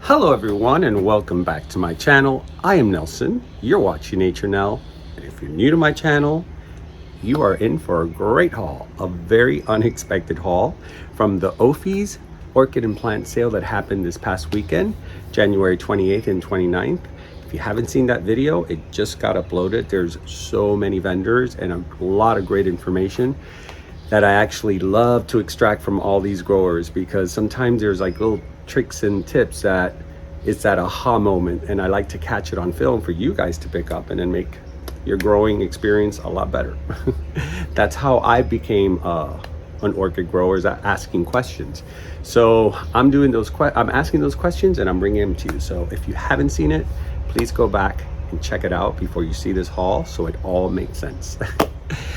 Hello everyone and welcome back to my channel. I am Nelson, you're watching Nature Nell, and if you're new to my channel, you are in for a great haul, a very unexpected haul from the OFE's Orchid and Plant Sale that happened this past weekend, January 28th and 29th. If you haven't seen that video, it just got uploaded. There's so many vendors and a lot of great information that I actually love to extract from all these growers, because sometimes there's like little tricks and tips that it's that aha moment, and I like to catch it on film for you guys to pick up and then make your growing experience a lot better. That's how I became an orchid grower, is asking questions. So I'm doing those I'm asking those questions and I'm bringing them to you. So if you haven't seen it, please go back and check it out before you see this haul so it all makes sense.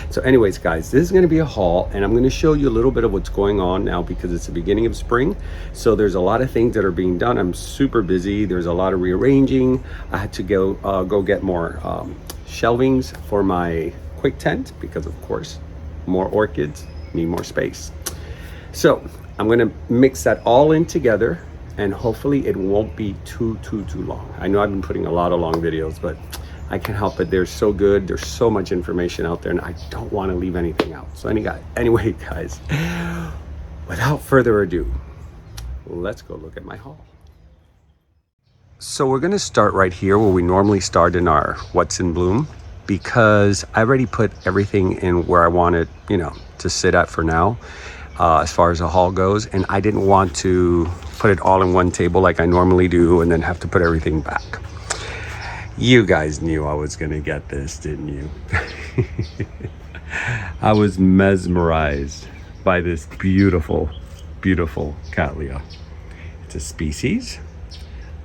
So anyways guys, this is going to be a haul and I'm going to show you a little bit of what's going on now, because it's the beginning of spring. So there's a lot of things that are being done. I'm super busy. There's a lot of rearranging. I had to go get more shelvings for my quick tent, because of course more orchids need more space. So I'm going to mix that all in together, and hopefully it won't be too long. I know I've been putting a lot of long videos, but I can't help it. They're so good. There's so much information out there and I don't want to leave anything out. So anyway guys, without further ado, let's go look at my haul. So we're going to start right here where we normally start in our What's in Bloom, because I already put everything in where I want it, to sit at for now, as far as the haul goes. And I didn't want to put it all in one table like I normally do and then have to put everything back. You guys knew I was gonna get this, didn't you? I was mesmerized by this beautiful Cattleya. It's a species,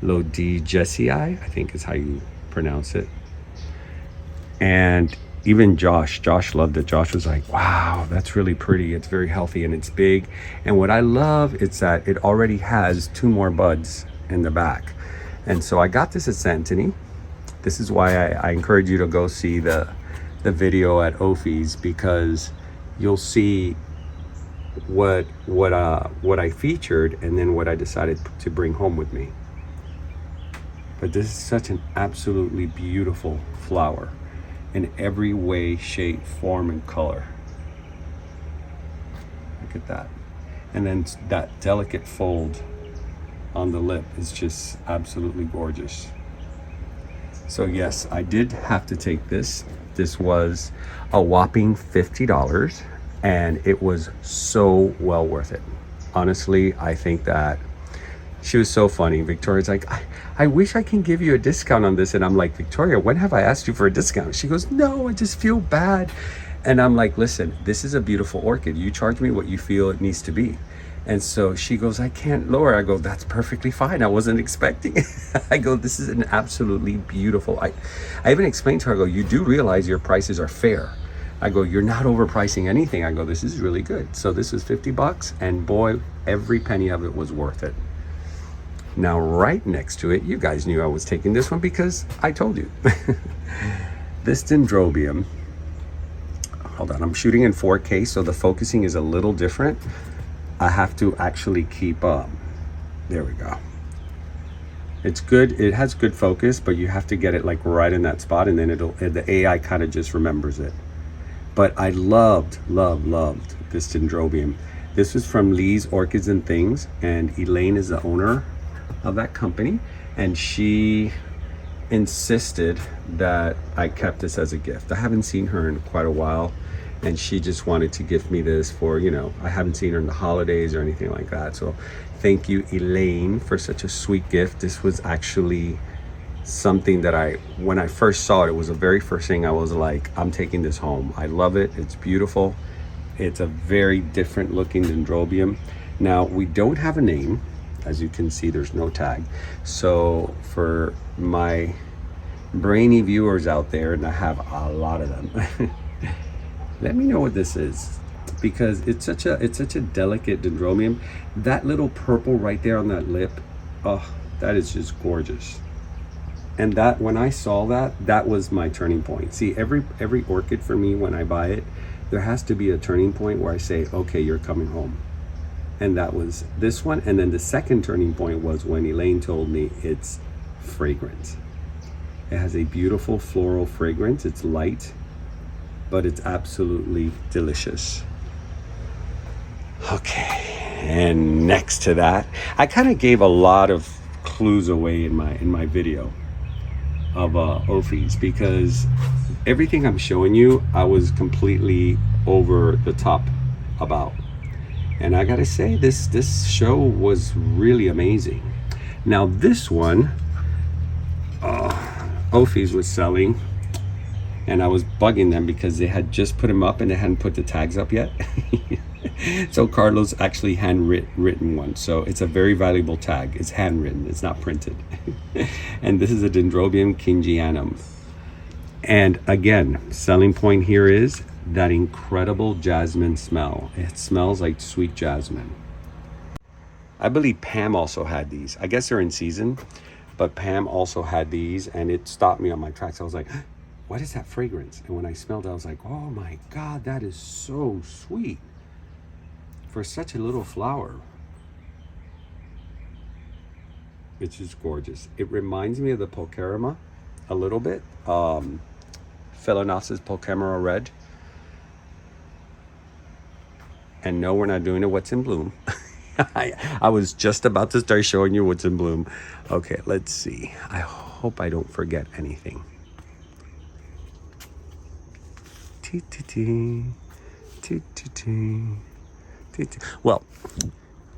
Lodijessii, I think is how you pronounce it. And even Josh loved it. Josh was like, wow, that's really pretty. It's very healthy and it's big. And what I love is that it already has 2 more buds in the back. And so I got this at Santini. This is why I encourage you to go see the video at OFE's, because you'll see what I featured and then what I decided to bring home with me. But this is such an absolutely beautiful flower in every way, shape, form, and color. Look at that. And then that delicate fold on the lip is just absolutely gorgeous. So yes, I did have to take this. This was a whopping $50 and it was so well worth it. Honestly, I think that she was so funny. Victoria's like, I wish I can give you a discount on this. And I'm like, Victoria, when have I asked you for a discount? She goes, no, I just feel bad. And I'm like, listen, this is a beautiful orchid. You charge me what you feel it needs to be. And so she goes, I can't lower. I go, that's perfectly fine. I wasn't expecting it. I go, this is an absolutely beautiful. I even explained to her, I go, you do realize your prices are fair. I go, you're not overpricing anything. I go, this is really good. So this was $50 and boy, every penny of it was worth it. Now, right next to it, you guys knew I was taking this one because I told you. This Dendrobium, hold on, I'm shooting in 4K, so the focusing is a little different. I have to actually keep up. There we go. It's good. It has good focus, but you have to get it like right in that spot, and then the AI kind of just remembers it. But I loved this Dendrobium. This was from Lee's Orchids and Things, and Elaine is the owner of that company, and she insisted that I kept this as a gift. I haven't seen her in quite a while, and she just wanted to gift me this for, I haven't seen her in the holidays or anything like that. So thank you, Elaine, for such a sweet gift. This was actually something that when I first saw it, it was the very first thing I was like, I'm taking this home. I love it. It's beautiful. It's a very different looking Dendrobium. Now, we don't have a name. As you can see, there's no tag. So for my brainy viewers out there, and I have a lot of them, let me know what this is, because it's such a delicate dendrobium. That little purple right there on that lip, oh, that is just gorgeous. And that, when I saw that, that was my turning point. See, every orchid for me, when I buy it, there has to be a turning point where I say, okay, you're coming home. And that was this one. And then the second turning point was when Elaine told me it's fragrant. It has a beautiful floral fragrance. It's light, but it's absolutely delicious. Okay, and next to that, I kind of gave a lot of clues away in my video of OFEs, because everything I'm showing you, I was completely over the top about. And I gotta say, this show was really amazing. Now this one, OFEs was selling, and I was bugging them because they had just put them up and they hadn't put the tags up yet. So Carlos actually handwritten one. So it's a very valuable tag. It's handwritten, it's not printed. And this is a Dendrobium kingianum. And again, selling point here is that incredible jasmine smell. It smells like sweet jasmine. I believe Pam also had these. I guess they're in season, but Pam also had these, and it stopped me on my tracks. I was like, what is that fragrance? And when I smelled it, I was like, oh my God, that is so sweet for such a little flower. It's just gorgeous. It reminds me of the Pulcherima a little bit. Phalaenopsis pulcherima red. And no, we're not doing it what's in bloom. I was just about to start showing you what's in bloom. Okay, let's see. I hope I don't forget anything. Well,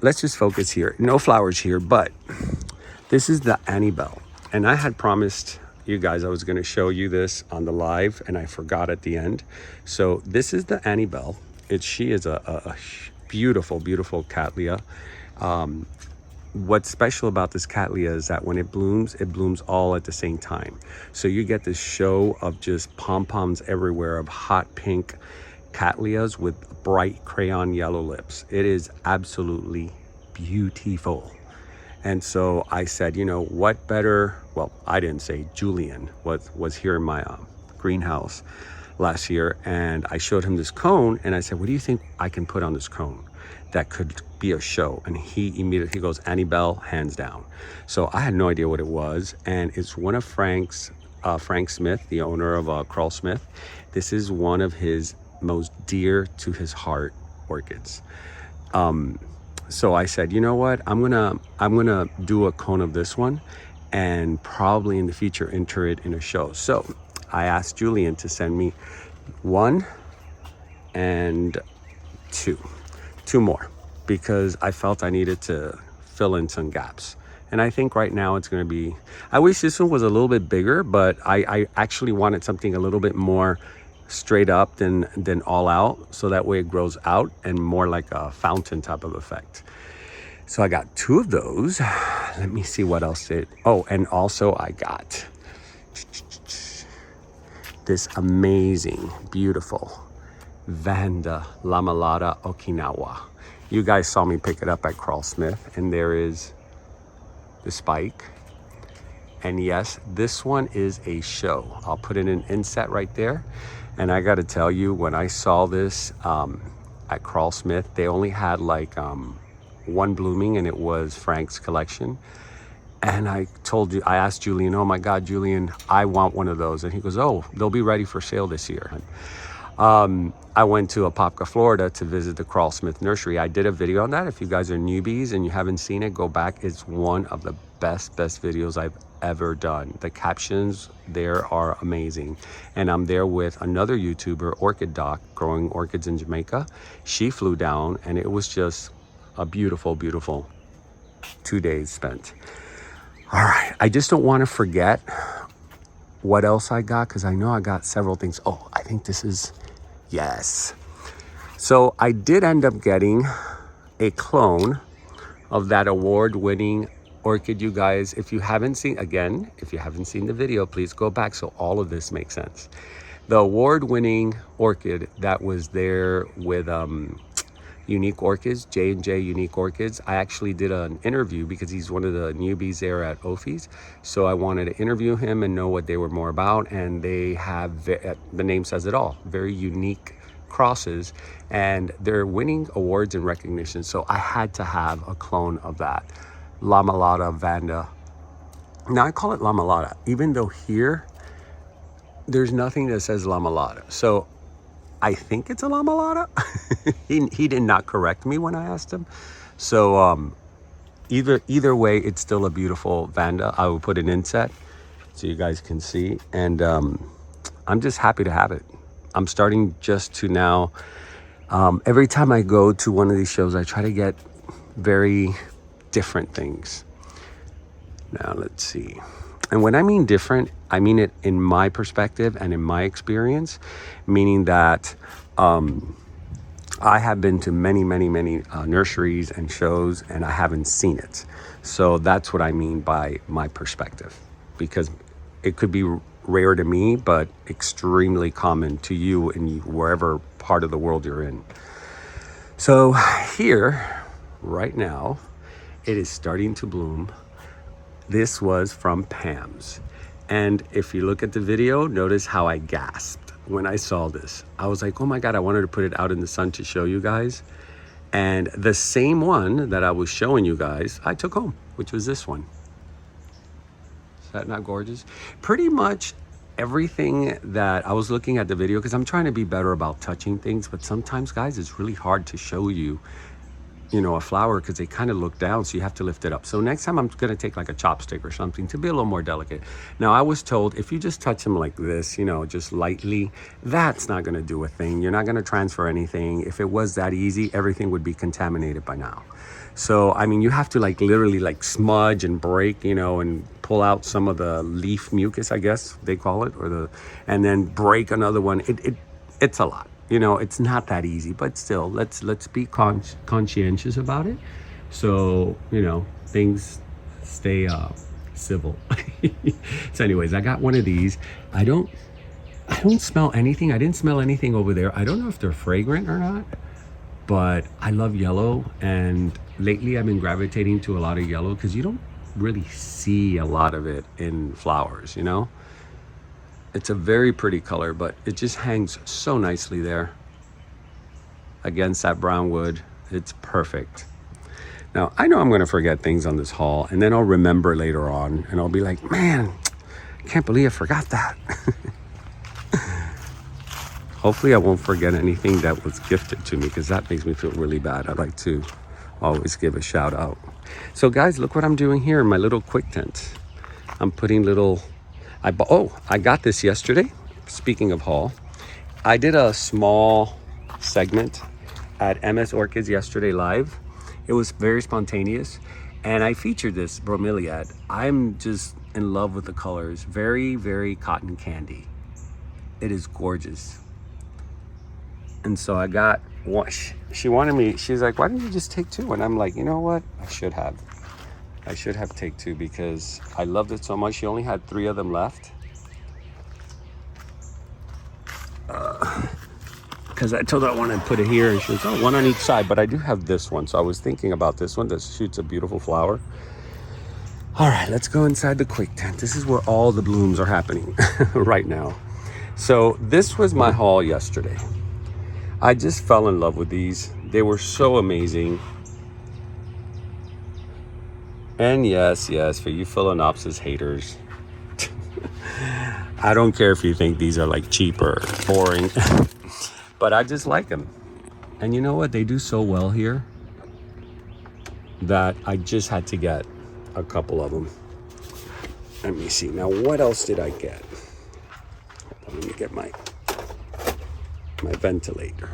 let's just focus here. No flowers here, but this is the Annabelle. And I had promised you guys I was going to show you this on the live, and I forgot at the end. So this is the Annabelle. She is a beautiful, beautiful cattleya. What's special about this cattleya is that when it blooms all at the same time. So you get this show of just pom-poms everywhere of hot pink cattleyas with bright crayon yellow lips. It is absolutely beautiful. And so I said, you know, what better, well, I didn't say, Julian was here in my greenhouse last year, and I showed him this cone, and I said, what do you think I can put on this cone that could be a show? And he immediately goes, Annabelle, hands down. So I had no idea what it was, and it's one of Frank Smith, the owner of Krull-Smith. This is one of his most dear to his heart orchids. So I said, you know what, I'm gonna do a cone of this one, and probably in the future enter it in a show. So I asked Julian to send me 1 and 2 more, because I felt I needed to fill in some gaps. And I think right now it's going to be, I wish this one was a little bit bigger, but I actually wanted something a little bit more straight up than all out, so that way it grows out and more like a fountain type of effect. So I got 2 of those. Let me see what else it, oh, and also I got this amazing, beautiful Vanda Lamelata Okinawa. You guys saw me pick it up at Krull-Smith, and there is the spike. And yes, this one is a show. I'll put in an inset right there. And I gotta tell you, when I saw this at Krull-Smith, they only had like 1 blooming, and it was Frank's collection. And I asked Julian, oh my God, Julian, I want one of those. And he goes, oh, they'll be ready for sale this year. I went to Apopka, Florida to visit the Krull-Smith nursery. I did a video on that. If you guys are newbies and you haven't seen it, go back. It's one of the best videos I've ever done. The captions there are amazing. And I'm there with another YouTuber, Orchid Doc, growing orchids in Jamaica. She flew down, and it was just a beautiful, beautiful 2 days spent. All right, I just don't want to forget what else I got, because I know I got several things. Oh, I think this is, yes. So I did end up getting a clone of that award-winning orchid, you guys, if you haven't seen the video, please go back so all of this makes sense. The award-winning orchid that was there with Unique Orchids, J&J Unique Orchids. I actually did an interview because he's one of the newbies there at OFE's. So I wanted to interview him and know what they were more about. And they have, the name says it all, very unique crosses. And they're winning awards and recognition. So I had to have a clone of that. La Malata Vanda. Now I call it La Malata, even though here, there's nothing that says La Malata. So I think it's a La Malata. he did not correct me when I asked him. So either way, it's still a beautiful Vanda. I will put an inset so you guys can see. And I'm just happy to have it. I'm starting just to now, every time I go to one of these shows, I try to get very different things. Now let's see. And when I mean different, I mean it in my perspective and in my experience, meaning that I have been to many nurseries and shows, and I haven't seen it. So that's what I mean by my perspective, because it could be rare to me, but extremely common to you in wherever part of the world you're in. So here, right now, it is starting to bloom. This was from Pam's. And if you look at the video, notice how I gasped when I saw this. I was like, oh my God, I wanted to put it out in the sun to show you guys. And the same one that I was showing you guys, I took home, which was this one. Is that not gorgeous? Pretty much everything that I was looking at the video, because I'm trying to be better about touching things, but sometimes, guys, it's really hard to show you, a flower, because they kind of look down, so you have to lift it up. So next time I'm going to take like a chopstick or something to be a little more delicate. Now, I was told if you just touch them like this, just lightly, that's not going to do a thing. You're not going to transfer anything. If it was that easy, everything would be contaminated by now. So, I mean, you have to literally smudge and break, and pull out some of the leaf mucus, I guess they call it, and then break another one. It's a lot. It's not that easy, but still, let's be conscientious about it. So, things stay civil. So anyways, I got one of these. I don't smell anything. I didn't smell anything over there. I don't know if they're fragrant or not, but I love yellow. And lately I've been gravitating to a lot of yellow because you don't really see a lot of it in flowers, It's a very pretty color, but it just hangs so nicely there against that brown wood. It's perfect. Now, I know I'm going to forget things on this haul, and then I'll remember later on, and I'll be like, man, I can't believe I forgot that. Hopefully I won't forget anything that was gifted to me, because that makes me feel really bad. I like to always give a shout out. So guys, look what I'm doing here in my little quick tent. I'm putting little... I got this yesterday. Speaking of haul, I did a small segment at MS Orchids yesterday live. It was very spontaneous, and I featured this bromeliad. I'm just in love with the colors. Very, very cotton candy. It is gorgeous. And so I got one. She wanted me, she's like, why didn't you just take two? And I'm like, you know what? I should have take two because I loved it so much. She only had 3 of them left. Because I told her I wanted to put it here, and she was, oh, one on each side. But I do have this one, so I was thinking about this one that shoots a beautiful flower. All right, let's go inside the quick tent. This is where all the blooms are happening right now. So this was my haul yesterday. I just fell in love with these. They were so amazing. And yes, for you Phalaenopsis haters, I don't care if you think these are cheap or boring, but I just like them. And you know what? They do so well here that I just had to get a couple of them. Let me see. Now, what else did I get? Let me get my ventilator.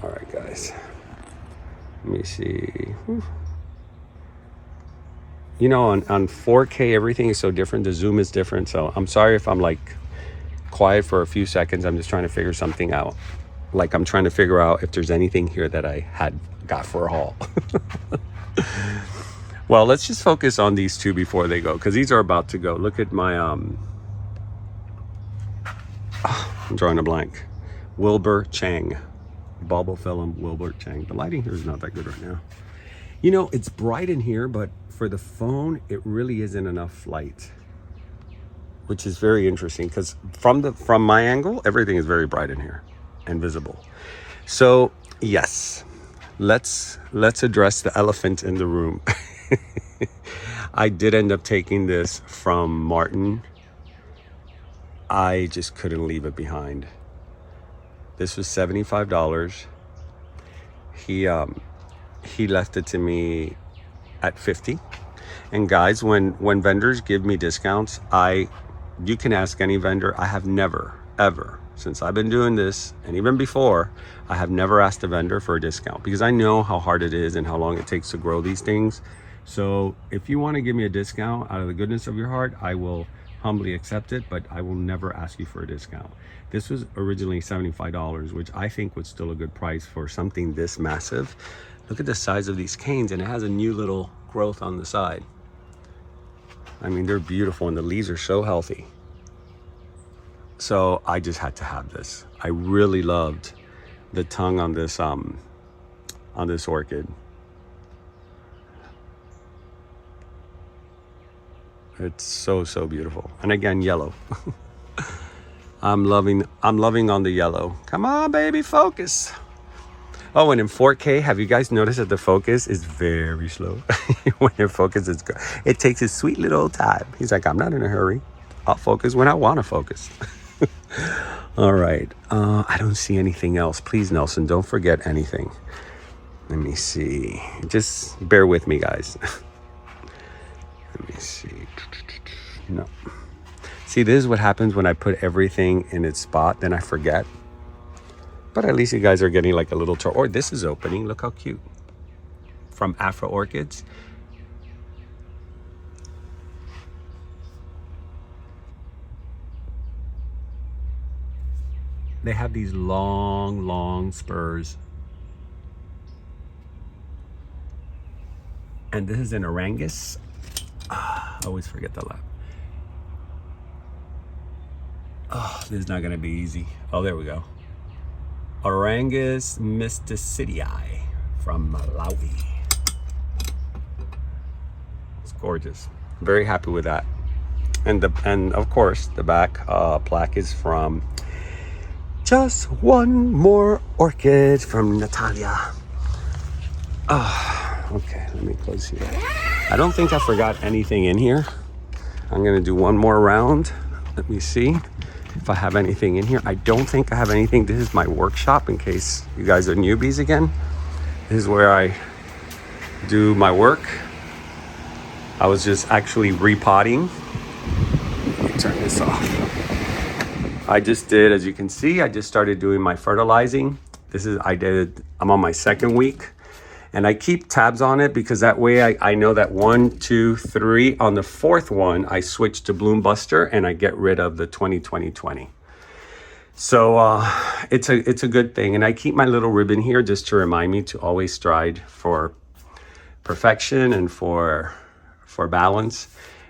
All right, guys. Let me see. On 4K, everything is so different. The zoom is different. So I'm sorry if I'm quiet for a few seconds. I'm just trying to figure something out. I'm trying to figure out if there's anything here that I had got for a haul. Well, let's just focus on these two before they go, because these are about to go. Look at my I'm drawing a blank. Wilbur Chang, Bulbophyllum Wilbur Chang. The lighting here is not that good right now. You know, it's bright in here, but for the phone, it really isn't enough light, which is very interesting, because from my angle, everything is very bright in here and visible. So yes, let's address the elephant in the room. I did end up taking this from Martin. I just couldn't leave it behind. This was $75. He left it to me at $50. And guys, when vendors give me discounts, you can ask any vendor. I have never, ever, since I've been doing this, and even before, I have never asked a vendor for a discount, because I know how hard it is and how long it takes to grow these things. So if you want to give me a discount out of the goodness of your heart, I will humbly accept it, but I will never ask you for a discount. This was originally $75, which I think was still a good price for something this massive. Look at the size of these canes, and it has a new little growth on the side. I mean, they're beautiful, and the leaves are so healthy. So I just had to have this. I really loved the tongue on this orchid. It's so beautiful. And again, yellow. I'm loving on the yellow. Come on, baby, focus. Oh, and in 4K, have you guys noticed that the focus is very slow? When it focuses, it takes its sweet little time. He's like, I'm not in a hurry. I'll focus when I want to focus. All right. I don't see anything else. Please, Nelson, don't forget anything. Let me see. Just bear with me, guys. Let me see. No. See, this is what happens when I put everything in its spot, then I forget. But at least you guys are getting like a little tour. Or this is opening. Look how cute. From OFE Orchids. They have these long spurs. And this is an Orangus. I always forget the lab. Oh, this is not gonna be easy. Oh, there we go. Orangus mysticii from Malawi. It's gorgeous. Very happy with that. And of course the back plaque is from Just One More Orchid from Natalia. Okay, let me close here. I don't think I forgot anything in here. I'm gonna do one more round. Let me see if I have anything in here. I don't think I have anything. This is my workshop, in case you guys are newbies again. This is where I do my work. I was just actually repotting. Let me turn this off. I just did, as you can see, I just started doing my fertilizing. I'm on my second week. And I keep tabs on it, because that way I know that 1, 2, 3, on the fourth one, I switch to Bloom Buster and I get rid of the 20-20-20. So it's a good thing. And I keep my little ribbon here just to remind me to always strive for perfection and for balance,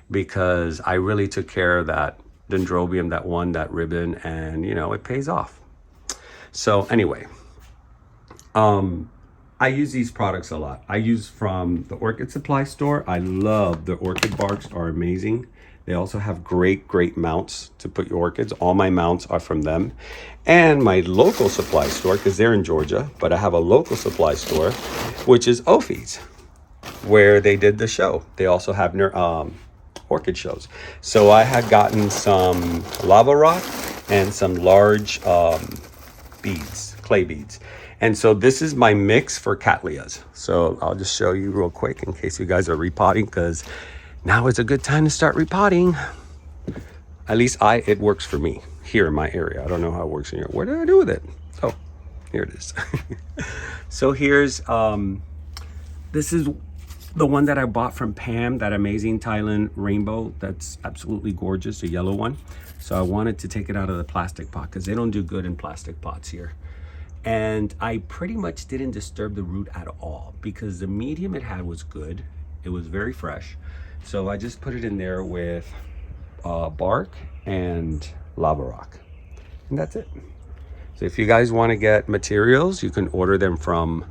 because I really took care of that dendrobium that won that ribbon, and you know, it pays off. So anyway, I use these products a lot. I use from the Orchid Supply store. I love the orchid barks, are amazing. They also have great mounts to put your orchids. All my mounts are from them. And my local supply store, because they're in Georgia, but I have a local supply store, which is OFE's, where they did the show. They also have orchid shows. So I had gotten some lava rock and some large beads, clay beads. And so this is my mix for Cattleyas. So I'll just show you real quick in case you guys are repotting, because now is a good time to start repotting. At least it works for me here in my area. I don't know how it works in your. What did I do with it? Oh, here it is. So here's, this is the one that I bought from Pam, that amazing Thailand rainbow. That's absolutely gorgeous, the yellow one. So I wanted to take it out of the plastic pot, because they don't do good in plastic pots here. And I pretty much didn't disturb the root at all, because the medium it had was good. It was very fresh. So I just put it in there with bark and lava rock. And that's it. So if you guys want to get materials, you can order them from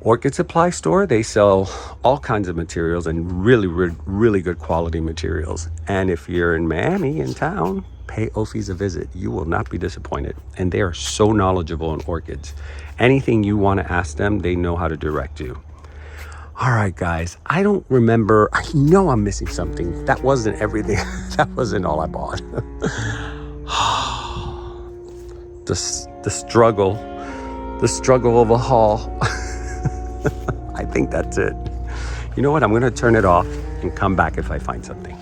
Orchid Supply store. They sell all kinds of materials and really good quality materials. And if you're in Miami, in town, pay OFEs a visit. You will not be disappointed. And they are so knowledgeable in orchids. Anything you want to ask them, they know how to direct you. All right, guys, I don't remember. I know I'm missing something. That wasn't everything. That wasn't all I bought. the struggle of a haul. I think that's it. You know what? I'm going to turn it off and come back if I find something.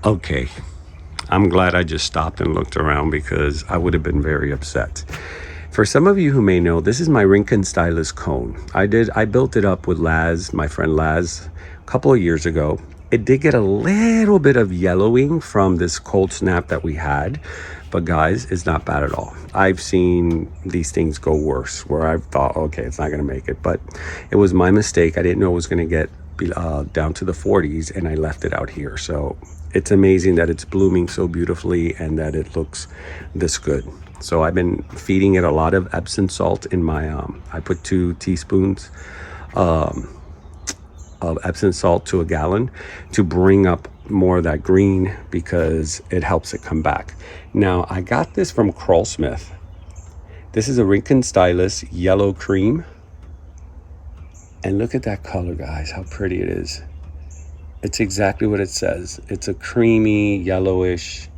Okay. I'm glad I just stopped and looked around because I would have been very upset. For some of you who may know, this is my Rincon Stylus cone. I built it up with Laz, my friend Laz, a couple of years ago. It did get a little bit of yellowing from this cold snap that we had, but guys, it's not bad at all. I've seen these things go worse where I've thought, okay, it's not gonna make it, but it was my mistake. I didn't know it was gonna get down to the 40s and I left it out here. So it's amazing that it's blooming so beautifully and that it looks this good. So I've been feeding it a lot of Epsom salt in my, I put 2 teaspoons of Epsom salt to a gallon to bring up more of that green because it helps it come back. Now I got this from Krull-Smith. This is a Rincon Stylus yellow cream. And look at that color, guys, how pretty it is. It's exactly what it says. It's a creamy, yellowish,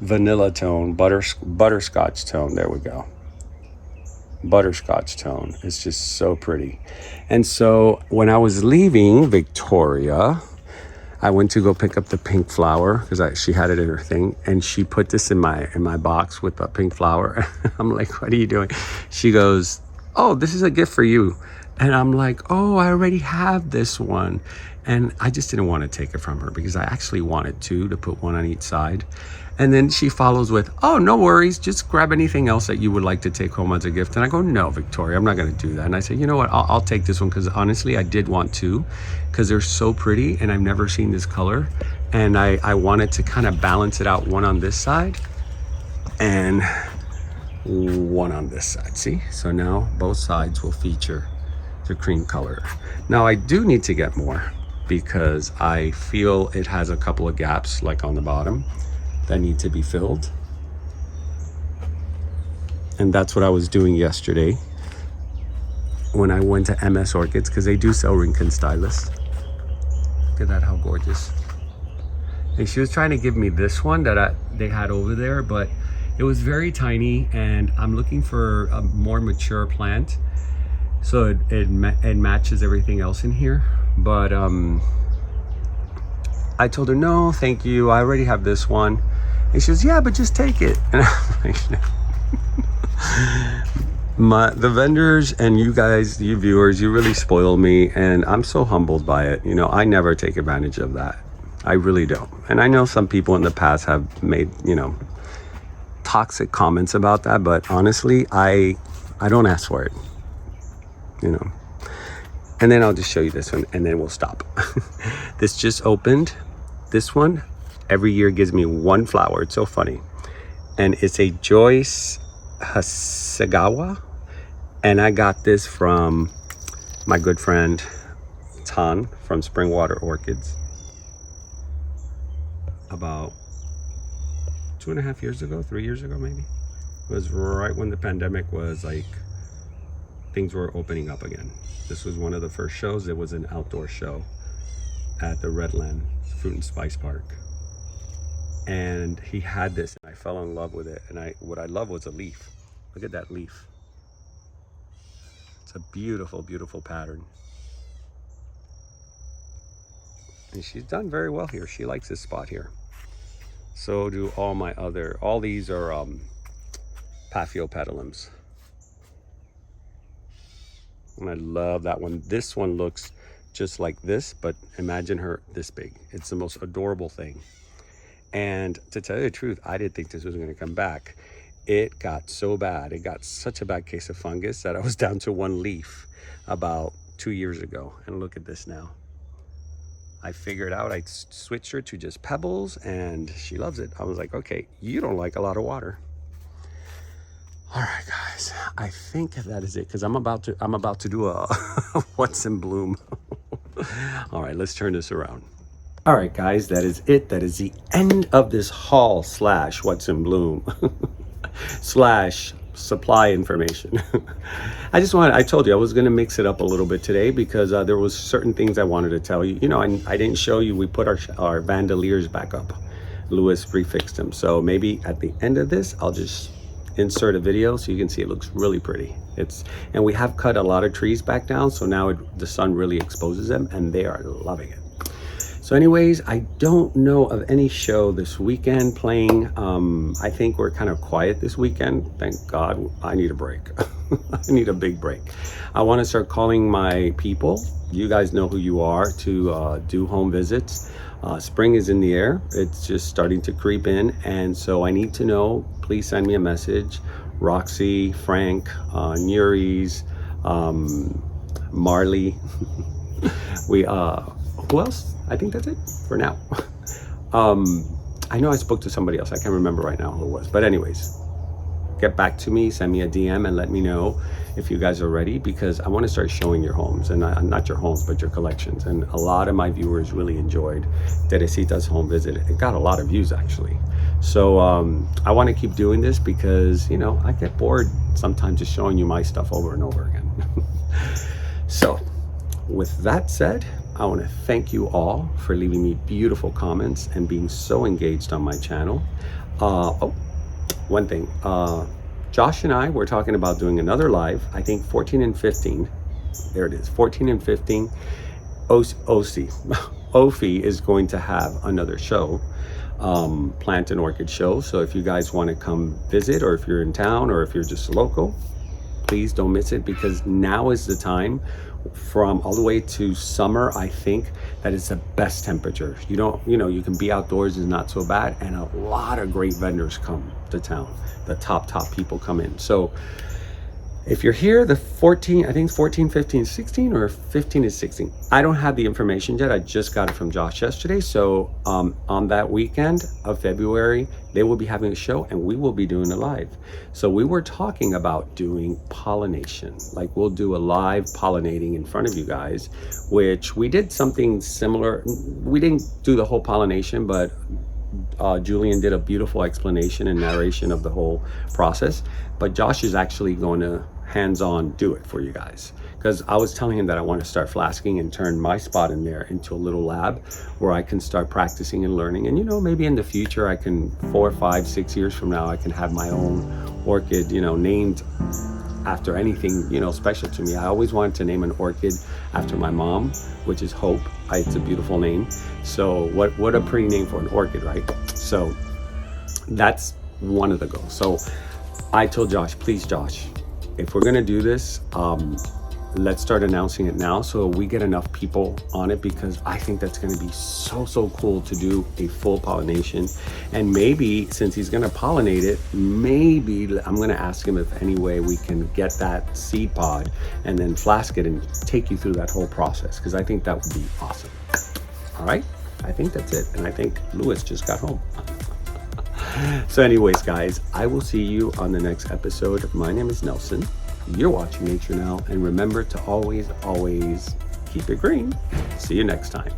vanilla tone, butterscotch tone. There we go. Butterscotch tone. It's just so pretty. And so when I was leaving Victoria, I went to go pick up the pink flower because she had it in her thing, and she put this in my box with the pink flower. I'm like, what are you doing? She goes, oh, this is a gift for you. And I'm like, oh, I already have this one. And I just didn't want to take it from her because I actually wanted to put one on each side. And then she follows with, oh, no worries. Just grab anything else that you would like to take home as a gift. And I go, no, Victoria, I'm not going to do that. And I said, you know what? I'll take this one because honestly, I did want to because they're so pretty and I've never seen this color. And I wanted to kind of balance it out, one on this side and one on this side. See? So now both sides will feature the cream color. Now I do need to get more because I feel it has a couple of gaps like on the bottom that need to be filled. And that's what I was doing yesterday when I went to MS Orchids because they do sell Rincon Stylus. Look at that, how gorgeous. And she was trying to give me this one that they had over there, but it was very tiny and I'm looking for a more mature plant. So it matches everything else in here. But I told her, no, thank you. I already have this one. And she goes, yeah, but just take it. And I'm like, the vendors and you guys, you viewers, you really spoil me. And I'm so humbled by it. You know, I never take advantage of that. I really don't. And I know some people in the past have made, you know, toxic comments about that. But honestly, I don't ask for it. You know, and then I'll just show you this one and then we'll stop. This just opened. This one every year gives me one flower. It's so funny. And it's a Joyce Hasegawa. And I got this from my good friend Tan from Springwater Orchids about 2.5 years ago, 3 years ago maybe. It was right when the pandemic was like, things were opening up again. This was one of the first shows. It was an outdoor show at the Redland Fruit and Spice Park. And he had this and I fell in love with it. And what I love was a leaf. Look at that leaf. It's a beautiful, beautiful pattern. And she's done very well here. She likes this spot here. So do all these are Paphiopedilums. And I love that one. This one looks just like this, but imagine her this big. It's the most adorable thing. And to tell you the truth, I didn't think this was going to come back. it got so bad. It got such a bad case of fungus that I was down to one leaf about 2 years ago. And look at this now. I figured out I switched her to just pebbles and she loves it. I was like, okay, you don't like a lot of water. All right, guys, I think that is it because I'm about to do a what's in bloom. All right, let's turn this around. All right, guys, that is it. That is the end of this haul slash what's in bloom slash supply information. I told you I was going to mix it up a little bit today because there was certain things I wanted to tell you. You know, I didn't show you, we put our bandoliers back up. Lewis refixed them. So maybe at the end of this, I'll just insert a video so you can see it looks really pretty. And we have cut a lot of trees back down, so now the sun really exposes them and they are loving it. So anyways, I don't know of any show this weekend playing. I think we're kind of quiet this weekend. Thank God. I need a break. I need a big break. I want to start calling my people. You guys know who you are, to do home visits. Spring is in the air. It's just starting to creep in. And so I need to know, please send me a message. Roxy, Frank, Nurseries, Marley. Who else? I think that's it for now. I know I spoke to somebody else. I can't remember right now who it was. But anyways, get back to me, send me a DM and let me know if you guys are ready, because I want to start showing your homes, and not your homes, but your collections. And a lot of my viewers really enjoyed Teresita's home visit. It got a lot of views actually. So I want to keep doing this because, you know, I get bored sometimes just showing you my stuff over and over again. So with that said, I want to thank you all for leaving me beautiful comments and being so engaged on my channel. Oh, one thing, Josh and I were talking about doing another live, I think 14 and 15, there it is, 14 and 15, OFE is going to have another show, plant and orchid show. So if you guys want to come visit, or if you're in town, or if you're just local, please don't miss it, because now is the time. From all the way to summer, I think that is the best temperature. You know, you can be outdoors, is not so bad, and a lot of great vendors come to town. The top people come in. So if you're here, the 14, I think it's 14, 15, 16, or 15 is 16. I don't have the information yet. I just got it from Josh yesterday. So on that weekend of February, they will be having a show and we will be doing a live. So we were talking about doing pollination. Like, we'll do a live pollinating in front of you guys, which we did something similar. We didn't do the whole pollination, but Julian did a beautiful explanation and narration of the whole process. But Josh is actually going to hands-on do it for you guys, because I was telling him that I want to start flasking and turn my spot in there into a little lab where I can start practicing and learning. And, you know, maybe in the future I can, 4, 5, 6 years from now, I can have my own orchid, you know, named after anything, you know, special to me. I always wanted to name an orchid after my mom, which is Hope. It's a beautiful name. So what a pretty name for an orchid, right? So that's one of the goals. So I told Josh, please, Josh, if we're gonna do this, let's start announcing it now so we get enough people on it, because I think that's going to be so cool to do a full pollination. And maybe since he's going to pollinate it, maybe I'm going to ask him if any way we can get that seed pod and then flask it and take you through that whole process, because I think that would be awesome. All right, I think that's it. And I think Lewis just got home. So anyways, guys, I will see you on the next episode. My name is Nelson. You're watching Nature Now, and remember to always keep it green. See you next time.